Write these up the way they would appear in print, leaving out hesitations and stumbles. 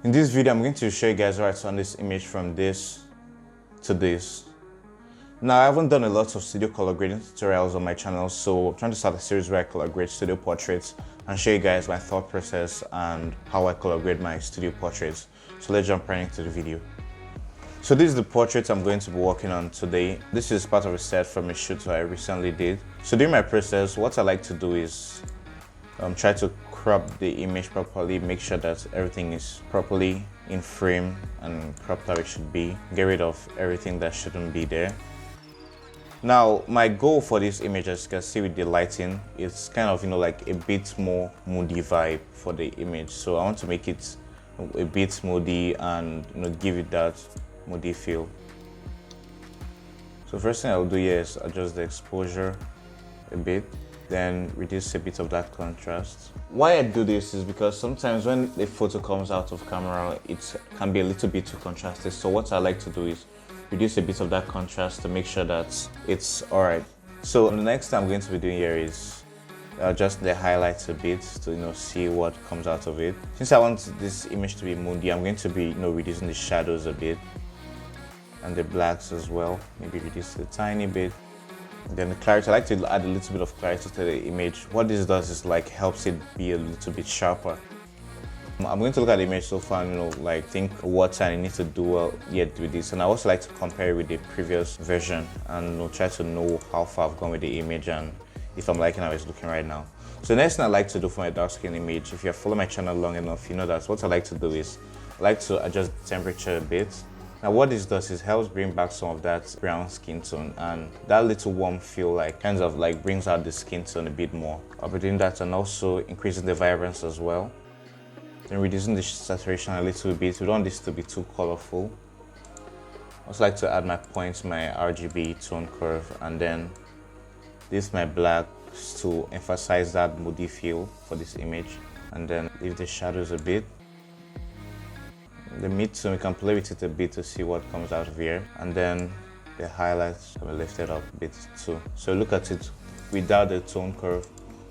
In this video, I'm going to show you guys how I turn this image from this to this. Now, I haven't done a lot of studio color grading tutorials on my channel, so I'm trying to start a series where I color grade studio portraits and show you guys my thought process and how I color grade my studio portraits. So let's jump right into the video. So this is the portrait I'm going to be working on today. This is part of a set from a shoot I recently did. So during my process, what I like to do is try to crop the image properly, make sure that everything is properly in frame and cropped how it should be. Get rid of everything that shouldn't be there. Now, my goal for this image, as you can see with the lighting, is kind of, like a bit more moody vibe for the image. So I want to make it a bit moody and give it that moody feel. So first thing I'll do here is adjust the exposure a bit, then reduce a bit of that contrast. Why I do this is because sometimes when the photo comes out of camera, it can be a little bit too contrasted. So what I like to do is reduce a bit of that contrast to make sure that it's alright. So the next thing I'm going to be doing here is adjust the highlights a bit to see what comes out of it. Since I want this image to be moody, I'm going to be reducing the shadows a bit and the blacks as well. Maybe reduce it a tiny bit. Then the clarity, I like to add a little bit of clarity to the image. What this does is helps it be a little bit sharper. I'm going to look at the image so far and think what I need to do well yet with this. And I also like to compare it with the previous version and try to know how far I've gone with the image and if I'm liking how it's looking right now. So the next thing I like to do for my dark skin image, if you've followed my channel long enough, you know that what I like to do is I like to adjust the temperature a bit. Now what this does is helps bring back some of that brown skin tone, and that little warm feel kind of brings out the skin tone a bit more. I'll be doing that and also increasing the vibrance as well. Then reducing the saturation a little bit. We don't want this to be too colorful. I also like to add my points, my RGB tone curve, and then this my blacks to emphasize that moody feel for this image, and then leave the shadows a bit. The mid-tone, we can play with it a bit to see what comes out of here, and then the highlights can be lifted up a bit too. So look at it without the tone curve,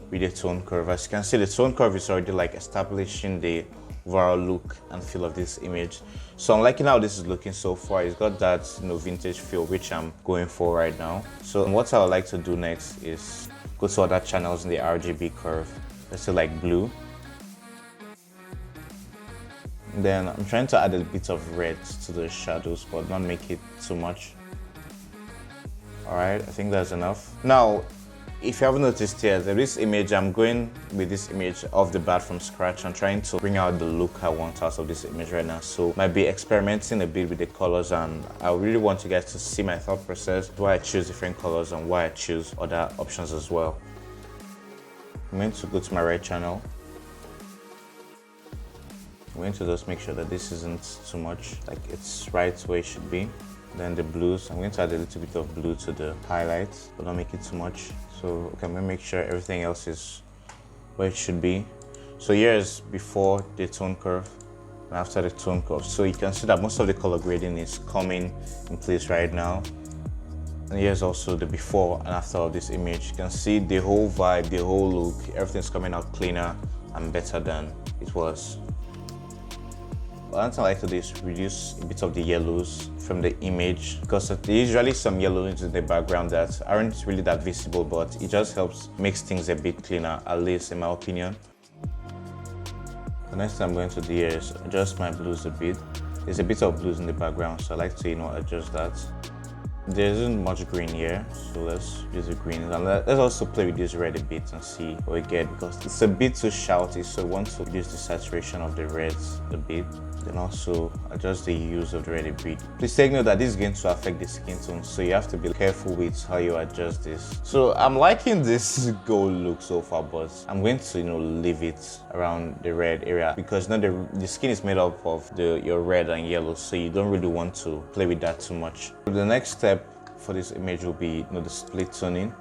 with the tone curve. As you can see, the tone curve is already establishing the overall look and feel of this image. So I'm liking how this is looking so far. It's got that vintage feel, which I'm going for right now. So what I would like to do next is go to other channels in the RGB curve. Let's say blue. Then I'm trying to add a bit of red to the shadows, but not make it too much. Alright, I think that's enough. Now, if you haven't noticed yet, this image, I'm going with this image off the bat from scratch and trying to bring out the look I want out of this image right now. So might be experimenting a bit with the colors, and I really want you guys to see my thought process, why I choose different colors and why I choose other options as well. I'm going to go to my right channel. I'm going to just make sure that this isn't too much, it's right where it should be. Then the blues, I'm going to add a little bit of blue to the highlights, but don't make it too much. So I'm going to make sure everything else is where it should be. So here is before the tone curve and after the tone curve. So you can see that most of the color grading is coming in place right now. And here's also the before and after of this image. You can see the whole vibe, the whole look, everything's coming out cleaner and better than it was. One thing I like to do is reduce a bit of the yellows from the image, because there's usually some yellows in the background that aren't really that visible, but it just helps makes things a bit cleaner, at least in my opinion. The next thing I'm going to do here is adjust my blues a bit. There's a bit of blues in the background, so I like to adjust that. There isn't much green here, so let's use the green. And let's also play with this red a bit and see what we get, because it's a bit too shouty, so we want to reduce the saturation of the reds a bit. Then also adjust the hues of the red a bit. Please take note that this is going to affect the skin tone, so you have to be careful with how you adjust this. So I'm liking this gold look so far, but I'm going to leave it around the red area, because now the skin is made up of your red and yellow, so you don't really want to play with that too much. The next step for this image will be the split toning.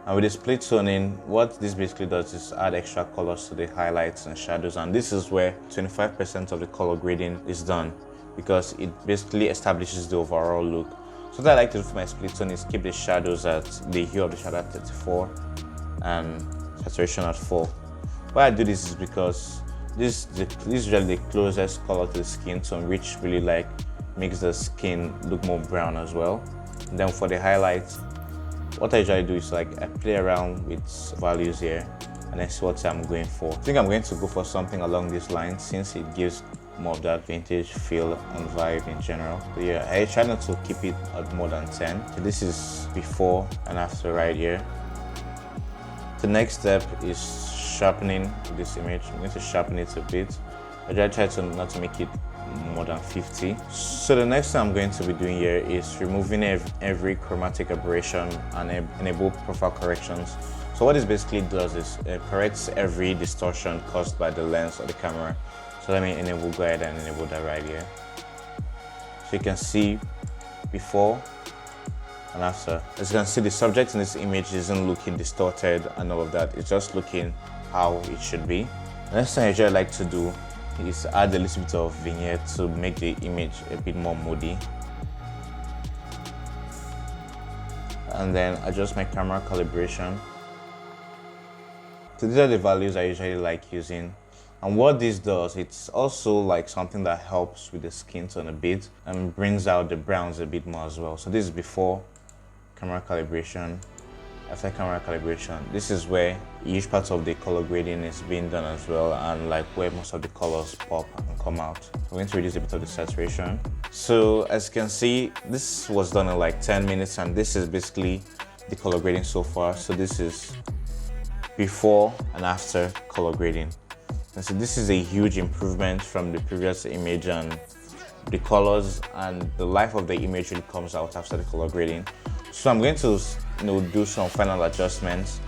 And with the split toning, what this basically does is add extra colors to the highlights and shadows, and this is where 25% of the color grading is done, because it basically establishes the overall look. So what I like to do for my split tone is keep the shadows at the hue of the shadow at 34 and saturation at 4. Why I do this is because This is really the closest color to the skin tone, which really like makes the skin look more brown as well. And then for the highlights, what I usually do is like I play around with values here and then see what I'm going for. I think I'm going to go for something along these lines since it gives more of that vintage feel and vibe in general. So yeah, I try not to keep it at more than 10. So this is before and after right here. The next step is sharpening this image. I'm going to sharpen it a bit. I try to not to make it more than 50. So the next thing I'm going to be doing here is removing every chromatic aberration and enable profile corrections. So what this basically does is it corrects every distortion caused by the lens or the camera. So let me go ahead and enable that right here. So you can see before and after. As you can see, the subject in this image isn't looking distorted and all of that. It's just looking how it should be. The next thing I usually like to do is add a little bit of vignette to make the image a bit more moody. And then adjust my camera calibration. So these are the values I usually like using. And what this does, it's also like something that helps with the skin tone a bit and brings out the browns a bit more as well. So this is before camera calibration. After camera calibration, this is where each part of the color grading is being done as well, and like where most of the colors pop and come out. I'm going to reduce a bit of the saturation. So as you can see, this was done in like 10 minutes, and this is basically the color grading so far. So this is before and after color grading. And so this is a huge improvement from the previous image, and the colors and the life of the image really comes out after the color grading. So I'm going to do some final adjustments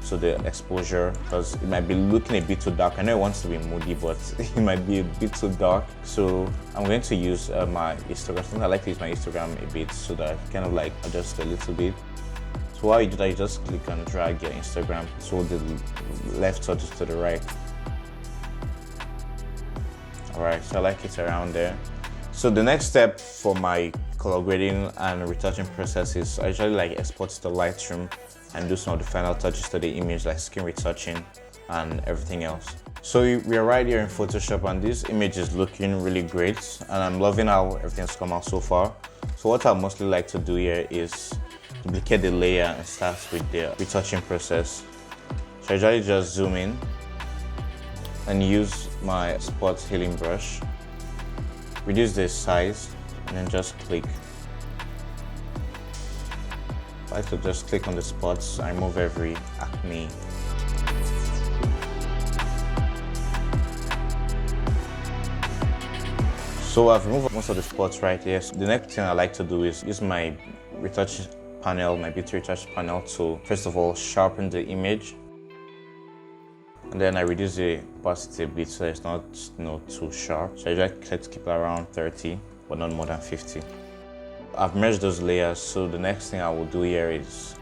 to the exposure because it might be looking a bit too dark. I know it wants to be moody, but it might be a bit too dark. So I'm going to use my histogram. I think I like to use my histogram a bit so that I kind of like adjust a little bit. So while you do that, you just click and drag your histogram to the left or just to the right. Alright, so I like it around there. So the next step for my color grading and retouching process is I usually like export to Lightroom and do some of the final touches to the image like skin retouching and everything else. So we are right here in Photoshop and this image is looking really great and I'm loving how everything's come out so far. So what I mostly like to do here is duplicate the layer and start with the retouching process. So I usually just zoom in and use my spot healing brush, reduce the size, and then just click. I like to just click on the spots and remove every acne. So I've removed most of the spots right here. So the next thing I like to do is use my retouch panel, my beauty retouch panel to first of all sharpen the image. And then I reduce the opacity a bit so it's not too sharp. So I just try to keep it around 30, but not more than 50. I've merged those layers, so the next thing I will do here is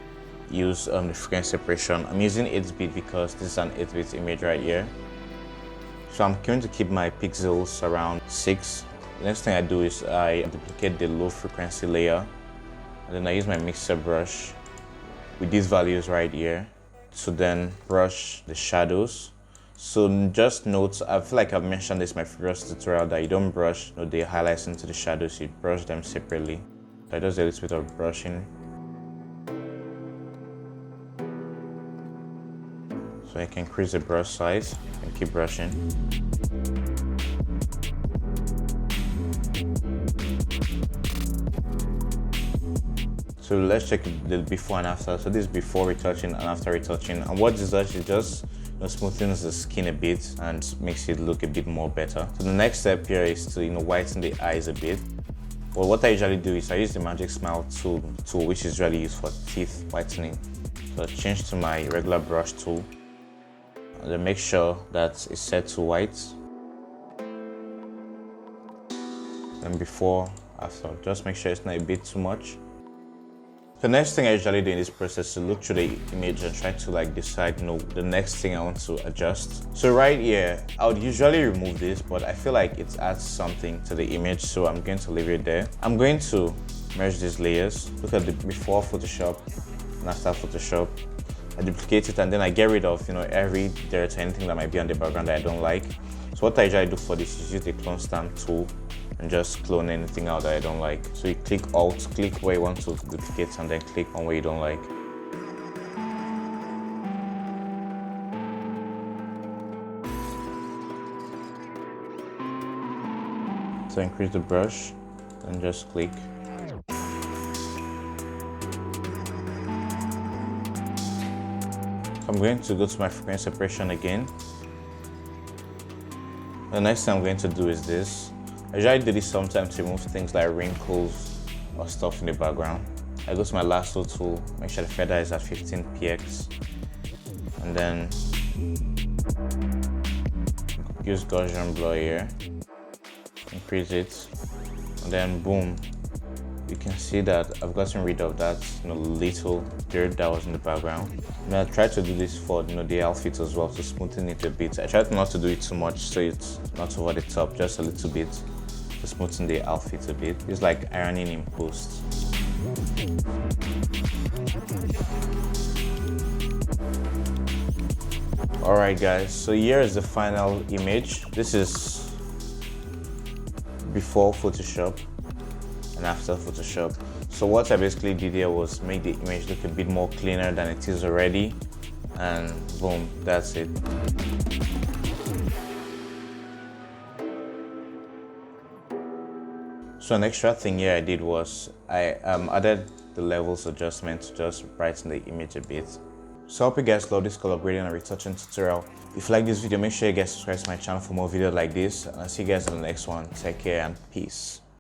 use the frequency separation. I'm using 8-bit because this is an 8-bit image right here. So I'm going to keep my pixels around 6. The next thing I do is I duplicate the low frequency layer, and then I use my mixer brush with these values right here to then brush the shadows. So just note, I feel like I've mentioned this in my previous tutorial that you don't brush the highlights into the shadows, you brush them separately. So I just do a little bit of brushing. So I can increase the brush size and keep brushing. So let's check the before and after. So this is before retouching and after retouching. And what this does is just smoothens the skin a bit and makes it look a bit more better. So the next step here is to whiten the eyes a bit. Well, what I usually do is I use the Magic Smile tool which is usually used for teeth whitening. So I change to my regular brush tool and then make sure that it's set to white. Then before, after, just make sure it's not a bit too much. The next thing I usually do in this process is to look through the image and try to decide, the next thing I want to adjust. So right here, I would usually remove this, but I feel like it adds something to the image, so I'm going to leave it there. I'm going to merge these layers. Look at the before Photoshop and after Photoshop. I duplicate it and then I get rid of, every dirt or anything that might be on the background that I don't like. So So what I usually do for this is use the clone stamp tool and just clone anything out that I don't like. So you click Alt, click where you want to duplicate, and then click on where you don't like. So increase the brush and just click. I'm going to go to my frequency separation again. The next thing I'm going to do is this. I usually do this sometimes to remove things like wrinkles or stuff in the background. I go to my lasso tool, make sure the feather is at 15px, and then use Gaussian blur here, increase it, and then boom, you can see that I've gotten rid of that little dirt that was in the background. And I try to do this for the outfit as well, to smoothen it a bit. I try not to do it too much so it's not over the top, just a little bit to smoothen the outfit a bit. It's like ironing in post. Alright guys, so here is the final image. This is before Photoshop and after Photoshop. So what I basically did here was make the image look a bit more cleaner than it is already, and boom, that's it. So an extra thing here I did was I added the levels adjustment to just brighten the image a bit. So I hope you guys love this collaborating and retouching tutorial. If you like this video, make sure you guys subscribe to my channel for more videos like this, and I'll see you guys in the next one. Take care and peace.